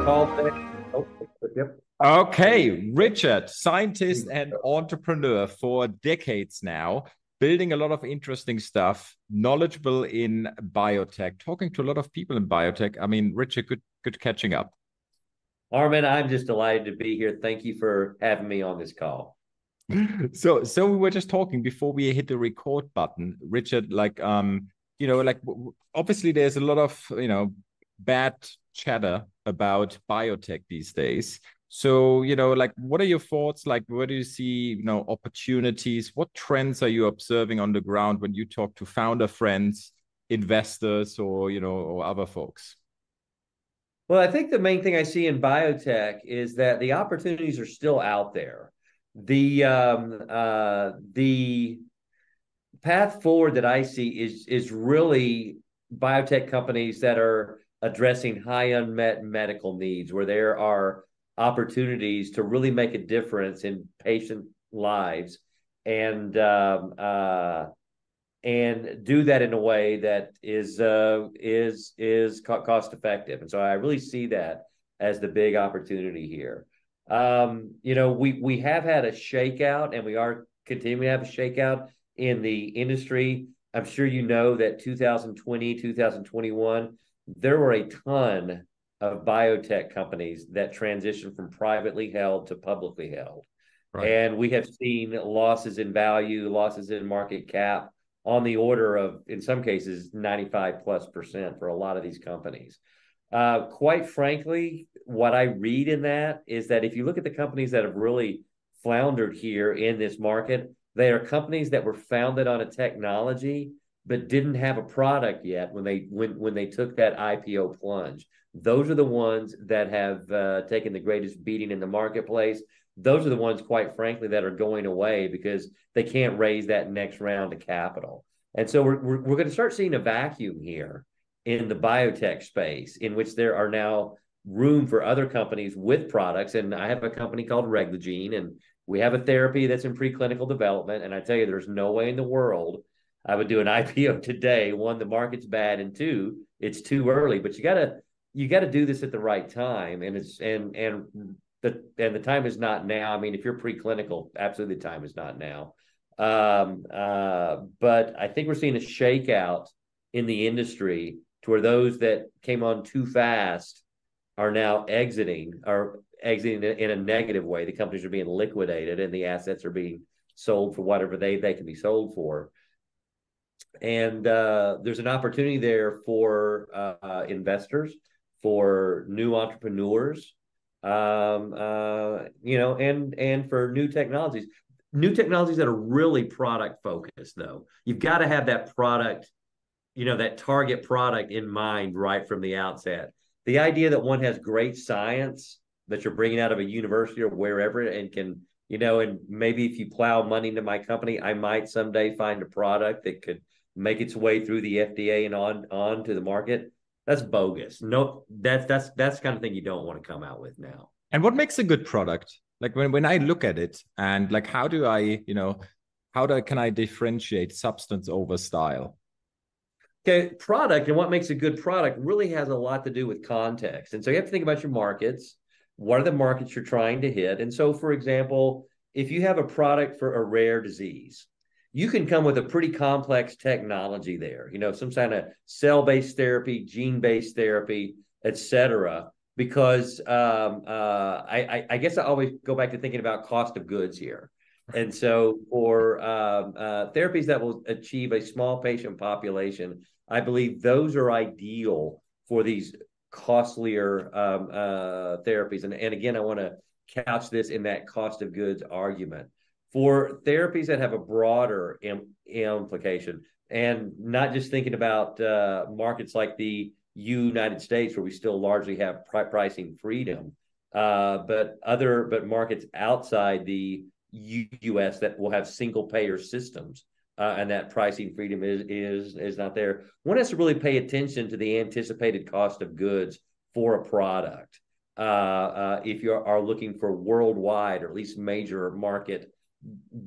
call thing. Oh, yep. Okay, Richard, scientist and entrepreneur for decades now, building a lot of interesting stuff, knowledgeable in biotech, talking to a lot of people in biotech. I mean, Richard, good catching up. Armin, I'm just delighted to be here. Thank you for having me on this call. So we were just talking before we hit the record button, Richard, obviously there's a lot of, bad chatter about biotech these days. So, what are your thoughts? Like, where do you see, opportunities? What trends are you observing on the ground when you talk to founder friends, investors, or other folks? Well, I think the main thing I see in biotech is that the opportunities are still out there. The path forward that I see is really biotech companies that are addressing high unmet medical needs, where there are opportunities to really make a difference in patient lives, and do that in a way that is cost effective. And so I really see that as the big opportunity here. We have had a shakeout, and we are continuing to have a shakeout in the industry. I'm sure you know that 2020, 2021, there were a ton of biotech companies that transitioned from privately held to publicly held. Right. And we have seen losses in value, losses in market cap on the order of, in some cases, 95+% for a lot of these companies. Quite frankly, what I read in that is that if you look at the companies that have really floundered here in this market, they are companies that were founded on a technology but didn't have a product yet when they took that IPO plunge. Those are the ones that have taken the greatest beating in the marketplace. Those are the ones, quite frankly, that are going away because they can't raise that next round of capital. And so we're going to start seeing a vacuum here in the biotech space, in which there are now room for other companies with products. And I have a company called Reglagene, and we have a therapy that's in preclinical development. And I tell you, there's no way in the world I would do an IPO today. One, the market's bad, and two, it's too early. But you gotta do this at the right time, and the time is not now. I mean, if you're preclinical, absolutely the time is not now. But I think we're seeing a shakeout in the industry to where those that came on too fast are now exiting in a negative way. The companies are being liquidated, and the assets are being sold for whatever they can be sold for. And there's an opportunity there for investors, for new entrepreneurs, and for new technologies that are really product focused. Though you've got to have that product, that target product in mind right from the outset. The idea that one has great science that you're bringing out of a university or wherever, and can, and maybe if you plow money into my company, I might someday find a product that could make its way through the FDA and on to the market. That's bogus. No, that's the kind of thing you don't want to come out with now. And what makes a good product? Like when I look at it and like, can I differentiate substance over style? Okay, product and what makes a good product really has a lot to do with context. And so you have to think about your markets. What are the markets you're trying to hit? And so, for example, if you have a product for a rare disease, you can come with a pretty complex technology there, some kind of cell-based therapy, gene-based therapy, et cetera, because I guess I always go back to thinking about cost of goods here. And so for therapies that will achieve a small patient population, I believe those are ideal for these costlier therapies. And again, I want to couch this in that cost of goods argument. For therapies that have a broader implication, and not just thinking about markets like the United States, where we still largely have pricing freedom, but markets outside the U.S. that will have single payer systems, and that pricing freedom is not there. One has to really pay attention to the anticipated cost of goods for a product if you are looking for worldwide, or at least major market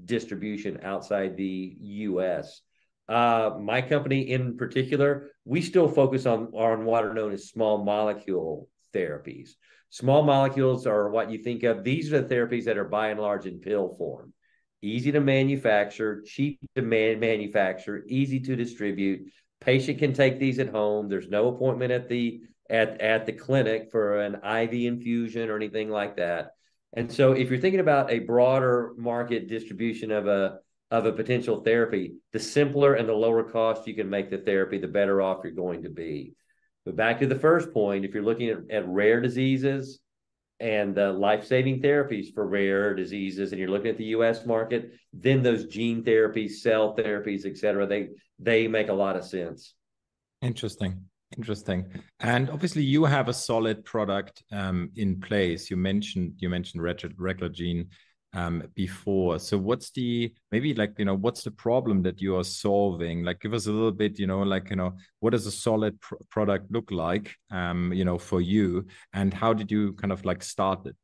distribution outside the U.S. My company in particular, we still focus on what are known as small molecule therapies, Small molecules are what you think of. These are the therapies that are by and large in pill form. Easy to manufacture, cheap to manufacture, easy to distribute. Patient can take these at home. There's no appointment at the clinic for an IV infusion or anything like that. And so if you're thinking about a broader market distribution of a potential therapy, the simpler and the lower cost you can make the therapy, the better off you're going to be. But back to the first point, if you're looking at rare diseases and life-saving therapies for rare diseases, and you're looking at the U.S. market, then those gene therapies, cell therapies, et cetera, they make a lot of sense. Interesting. Interesting. And obviously you have a solid product in place. You mentioned Reglagene before. So what's what's the problem that you are solving? Like, give us a little bit, what does a solid product look like, for you, and how did you kind of like start it?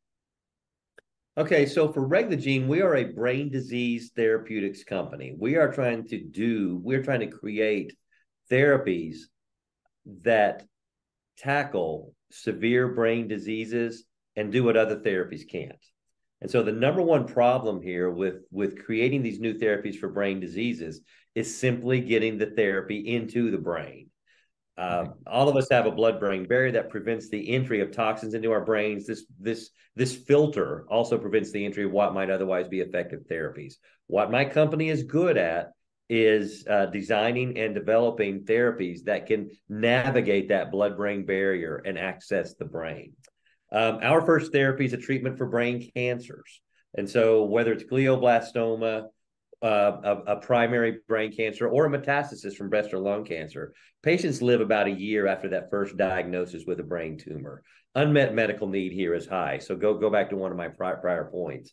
Okay, so for Reglagene, we are a brain disease therapeutics company. We're trying to create therapies that tackle severe brain diseases and do what other therapies can't. And so the number one problem here with creating these new therapies for brain diseases is simply getting the therapy into the brain. All of us have a blood-brain barrier that prevents the entry of toxins into our brains. This filter also prevents the entry of what might otherwise be effective therapies. What my company is good at is designing and developing therapies that can navigate that blood-brain barrier and access the brain. Our first therapy is a treatment for brain cancers. And so whether it's glioblastoma, a primary brain cancer, or a metastasis from breast or lung cancer, patients live about a year after that first diagnosis with a brain tumor. Unmet medical need here is high. So go back to one of my prior points.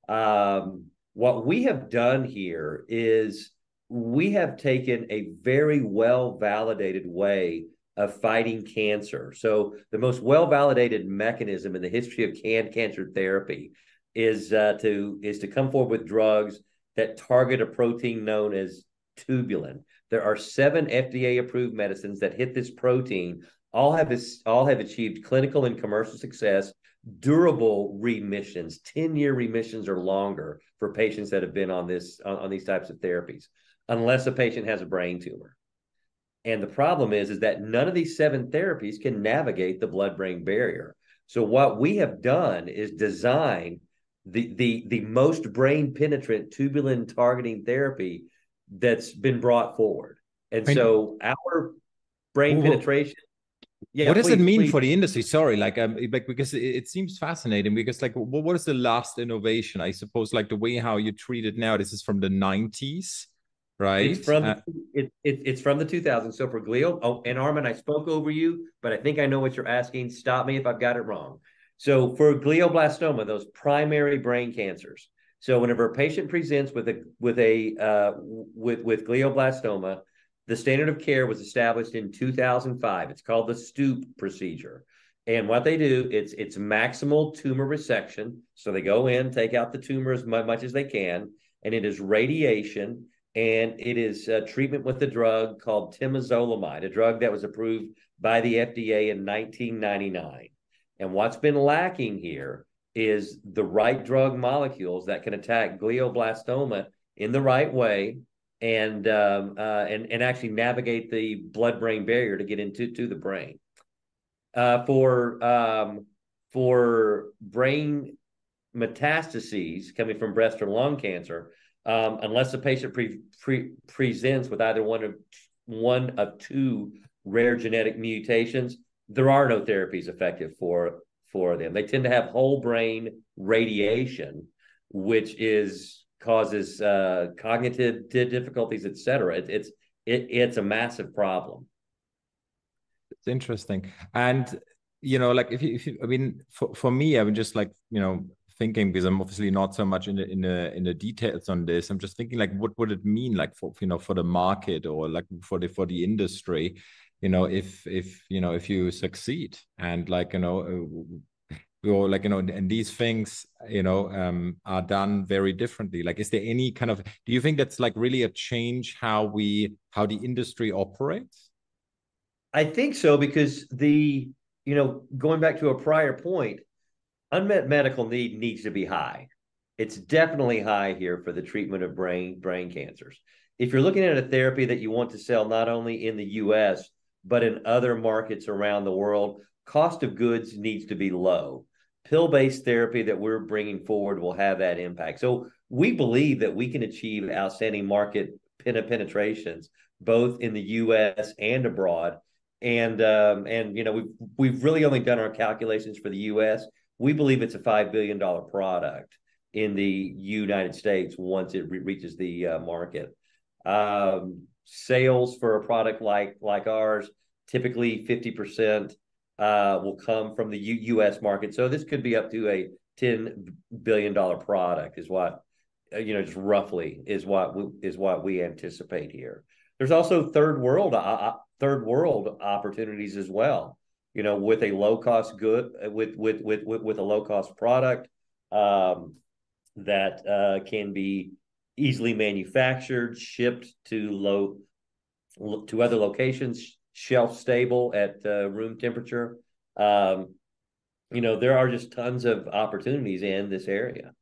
What we have done here is we have taken a very well-validated way of fighting cancer. So the most well-validated mechanism in the history of cancer therapy is to come forward with drugs that target a protein known as tubulin. There are 7 FDA-approved medicines that hit this protein. All have achieved clinical and commercial success, durable remissions, 10-year remissions or longer for patients that have been on these types of therapies, unless a patient has a brain tumor. And the problem is that none of these 7 therapies can navigate the blood-brain barrier. So what we have done is design the most brain penetrant tubulin targeting therapy that's been brought forward. And so our brain penetration. Yeah, what does it mean for the industry? Sorry, because it seems fascinating, because what is the last innovation? I suppose the way how you treat it now, this is from the 90s, right? It's from the 2000s. So for glio, and Armin, I spoke over you, but I think I know what you're asking. Stop me if I've got it wrong. So for glioblastoma, those primary brain cancers. So whenever a patient presents with glioblastoma, the standard of care was established in 2005. It's called the Stoop procedure. And what they do, it's maximal tumor resection. So they go in, take out the tumor as much as they can, and it is radiation, and it is treatment with a drug called temozolomide, a drug that was approved by the FDA in 1999. And what's been lacking here is the right drug molecules that can attack glioblastoma in the right way and actually navigate the blood-brain barrier to get into the brain. For brain metastases coming from breast or lung cancer, unless the patient presents with either one of 2 rare genetic mutations, there are no therapies effective for them. They tend to have whole brain radiation, which causes cognitive difficulties, et cetera. It's a massive problem. It's interesting. And if you I mean, for me, I'm just thinking, because I'm obviously not so much in the details on this. I'm just thinking what would it mean for the market, or for the industry, if you succeed, and and these things are done very differently. Is there any kind of, do you think that's really a change how the industry operates? I think so, because the going back to a prior point, unmet medical need needs to be high. It's definitely high here for the treatment of brain cancers. If you're looking at a therapy that you want to sell not only in the US, but in other markets around the world, cost of goods needs to be low. Pill-based therapy that we're bringing forward will have that impact. So we believe that we can achieve outstanding market penetrations both in the US and abroad. And we've really only done our calculations for the US. We believe it's a $5 billion product in the United States once it reaches the market. Sales for a product like ours, typically 50% will come from the U.S. market. So this could be up to a $10 billion product is what, just roughly is what we anticipate here. There's also third world opportunities as well. With a low cost good, with a low cost product that can be easily manufactured, shipped to other locations, shelf stable at room temperature. There are just tons of opportunities in this area.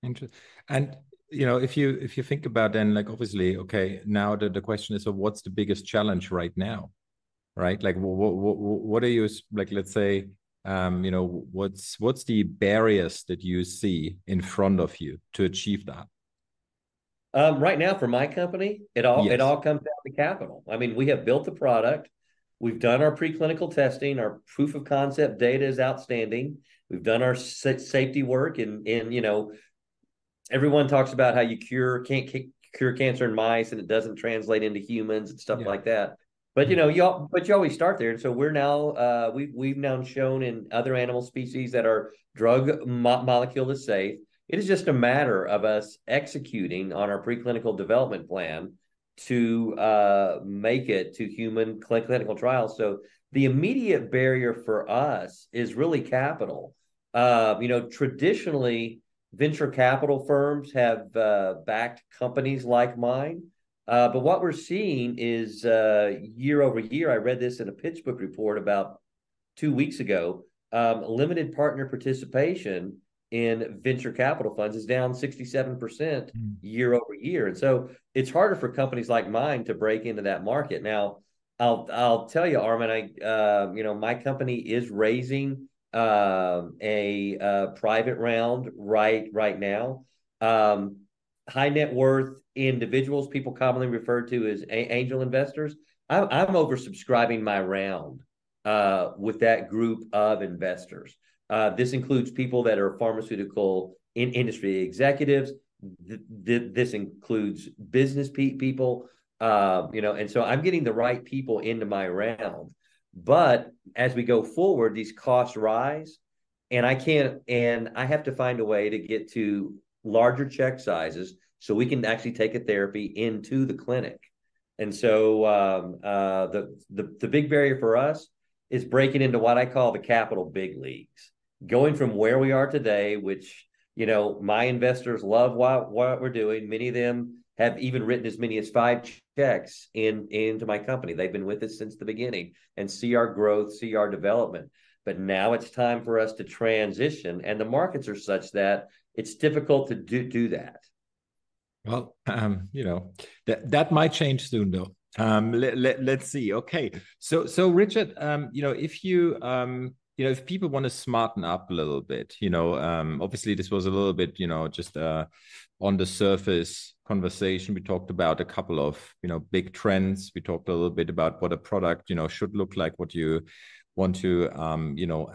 Interesting. And if you think about then, like, obviously, okay, now the question is, so what's the biggest challenge right now? Right? Like, what are you, like, let's say, what's the barriers that you see in front of you to achieve that? Right now, for my company, it all comes down to capital. I mean, we have built the product, we've done our preclinical testing, our proof of concept data is outstanding. We've done our safety work, and everyone talks about how you can't cure cancer in mice, and it doesn't translate into humans and stuff like that. But you always start there, and so we've now shown in other animal species that our drug molecule is safe. It is just a matter of us executing on our preclinical development plan to make it to human clinical trials. So the immediate barrier for us is really capital. Traditionally, venture capital firms have backed companies like mine. But what we're seeing is year over year, I read this in a pitch book report about 2 weeks ago, limited partner participation in venture capital funds is down 67% year over year. And so it's harder for companies like mine to break into that market. Now, I'll tell you, Armin, my company is raising a private round right now. High net worth individuals, people commonly referred to as angel investors. I'm oversubscribing my round with that group of investors. This includes people that are pharmaceutical industry executives. This includes business people, and so I'm getting the right people into my round. But as we go forward, these costs rise, and I have to find a way to get to larger check sizes so we can actually take a therapy into the clinic. And so the big barrier for us is breaking into what I call the capital big leagues, going from where we are today, which, my investors love what we're doing. Many of them have even written as many as 5 checks into my company. They've been with us since the beginning and see our growth, see our development. But now it's time for us to transition, and the markets are such that it's difficult to do that. Well, that might change soon, though. Let's see. Okay, so Richard, if people want to smarten up a little bit, obviously this was a little bit, just on the surface conversation. We talked about a couple of, big trends. We talked a little bit about what a product, should look like, what you want to,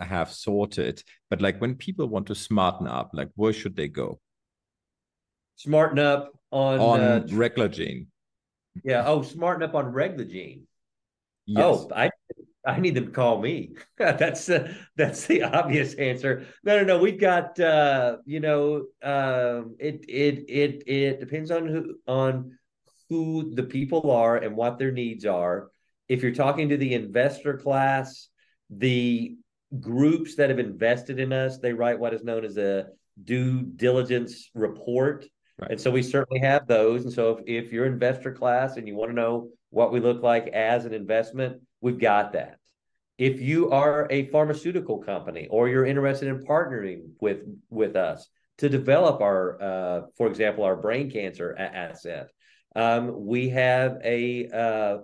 have sorted. But like, when people want to smarten up, like, where should they go? Smarten up on Reglagene. Yeah. Oh, smarten up on Reglagene. Yes. Oh, I need them to call me. That's the obvious answer. No. We've got it depends on who the people are and what their needs are. If you're talking to the investor class, the groups that have invested in us, they write what is known as a due diligence report. Right. And so we certainly have those. And so if you're investor class and you want to know what we look like as an investment, we've got that. If you are a pharmaceutical company or you're interested in partnering with us to develop for example, our brain cancer asset, we have a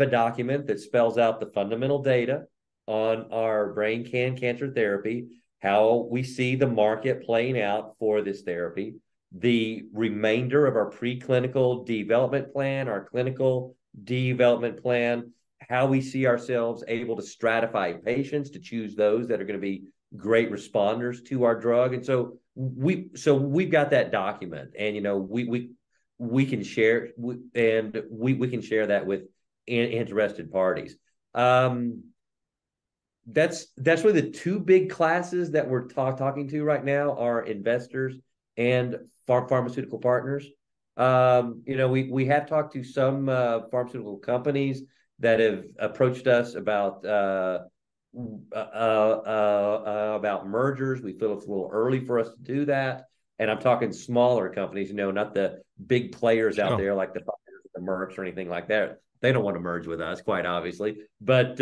document that spells out the fundamental data on our brain cancer therapy, how we see the market playing out for this therapy, the remainder of our preclinical development plan, our clinical development plan, how we see ourselves able to stratify patients to choose those that are going to be great responders to our drug. And so we've got that document, and we can share, and we can share that with interested parties. That's really the two big classes that we're talking to right now are investors and pharmaceutical partners. We have talked to some pharmaceutical companies that have approached us about mergers. We feel it's a little early for us to do that, and I'm talking smaller companies, not the big players out there like the Mercs or anything like that. They don't want to merge with us, quite obviously. But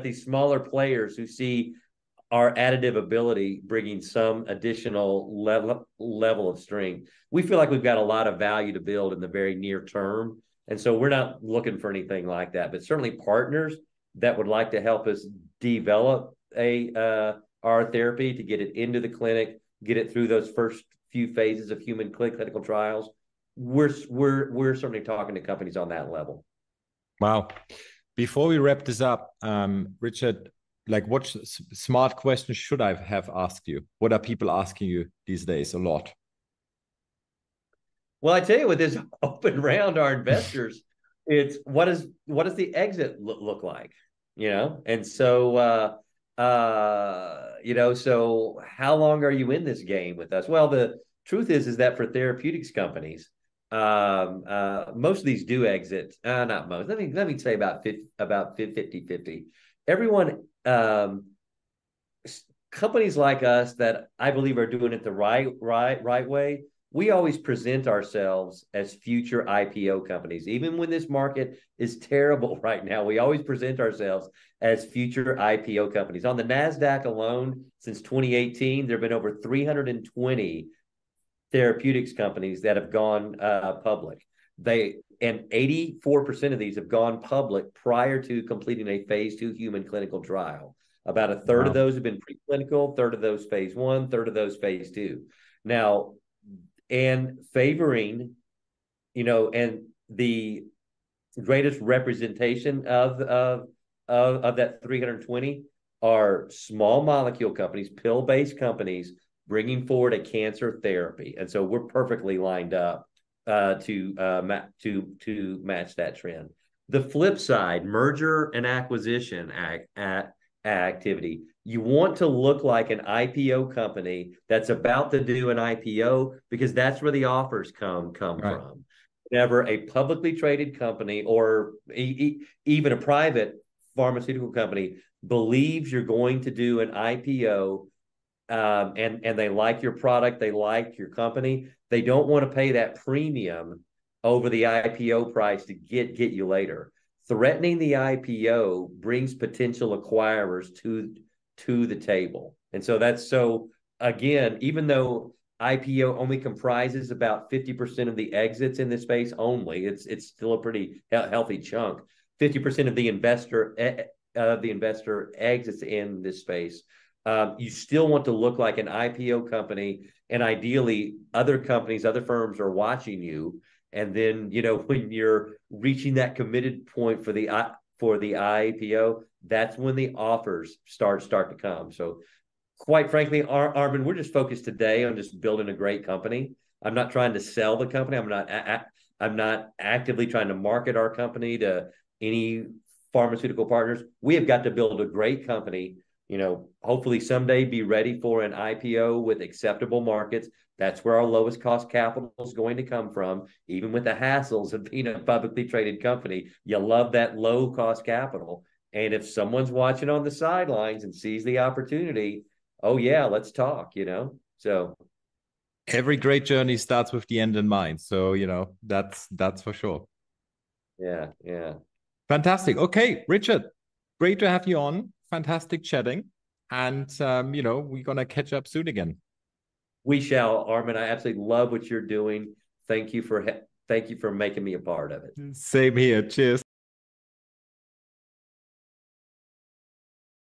these smaller players who see our additive ability bringing some additional level of strength, we feel like we've got a lot of value to build in the very near term. And so we're not looking for anything like that, but certainly partners that would like to help us develop our therapy to get it into the clinic, get it through those first few phases of human clinical trials. We're certainly talking to companies on that level. Wow. Before we wrap this up, Richard, like what smart questions should I have asked you? What are people asking you these days a lot? Well, I tell you, with this open round, our investors, it's what does the exit look like, and so so how long are you in this game with us? Well, the truth is that for therapeutics companies, most of these do exit. Not most. Let me say about 50-50. Everyone, companies like us that I believe are doing it the right way. We always present ourselves as future IPO companies. Even when this market is terrible right now, we always present ourselves as future IPO companies. On the NASDAQ alone, since 2018, there have been over 320 therapeutics companies that have gone public. And 84% of these have gone public prior to completing a phase 2 human clinical trial. About a third of those have been preclinical, third of those phase 1, third of those phase 2. Now, and favoring, and the greatest representation of that 320 are small molecule companies, pill-based companies bringing forward a cancer therapy. And so we're perfectly lined up to match that trend. The flip side, merger and acquisition activity. You want to look like an IPO company that's about to do an IPO, because that's where the offers come from. Whenever a publicly traded company or even a private pharmaceutical company believes you're going to do an IPO, and they like your product, they like your company, they don't want to pay that premium over the IPO price to get you later. Threatening the IPO brings potential acquirers to the table. And so again, even though IPO only comprises about 50% of the exits in this space only, it's still a pretty healthy chunk. 50% of the investor exits in this space. You still want to look like an IPO company, and ideally other companies, other firms are watching you. And then, when you're reaching that committed point for the IPO, that's when the offers start to come. So quite frankly, Armin, we're just focused today on just building a great company. I'm not trying to sell the company. I'm not actively trying to market our company to any pharmaceutical partners. We have got to build a great company, hopefully someday be ready for an IPO with acceptable markets. That's where our lowest cost capital is going to come from. Even with the hassles of being a publicly traded company, you love that low cost capital. And if someone's watching on the sidelines and sees the opportunity, oh yeah, let's talk, So every great journey starts with the end in mind. So, that's for sure. Yeah. Fantastic. Okay, Richard, great to have you on. Fantastic chatting. And, we're going to catch up soon again. We shall, Armin. I absolutely love what you're doing. Thank you for making me a part of it. Same here. Cheers.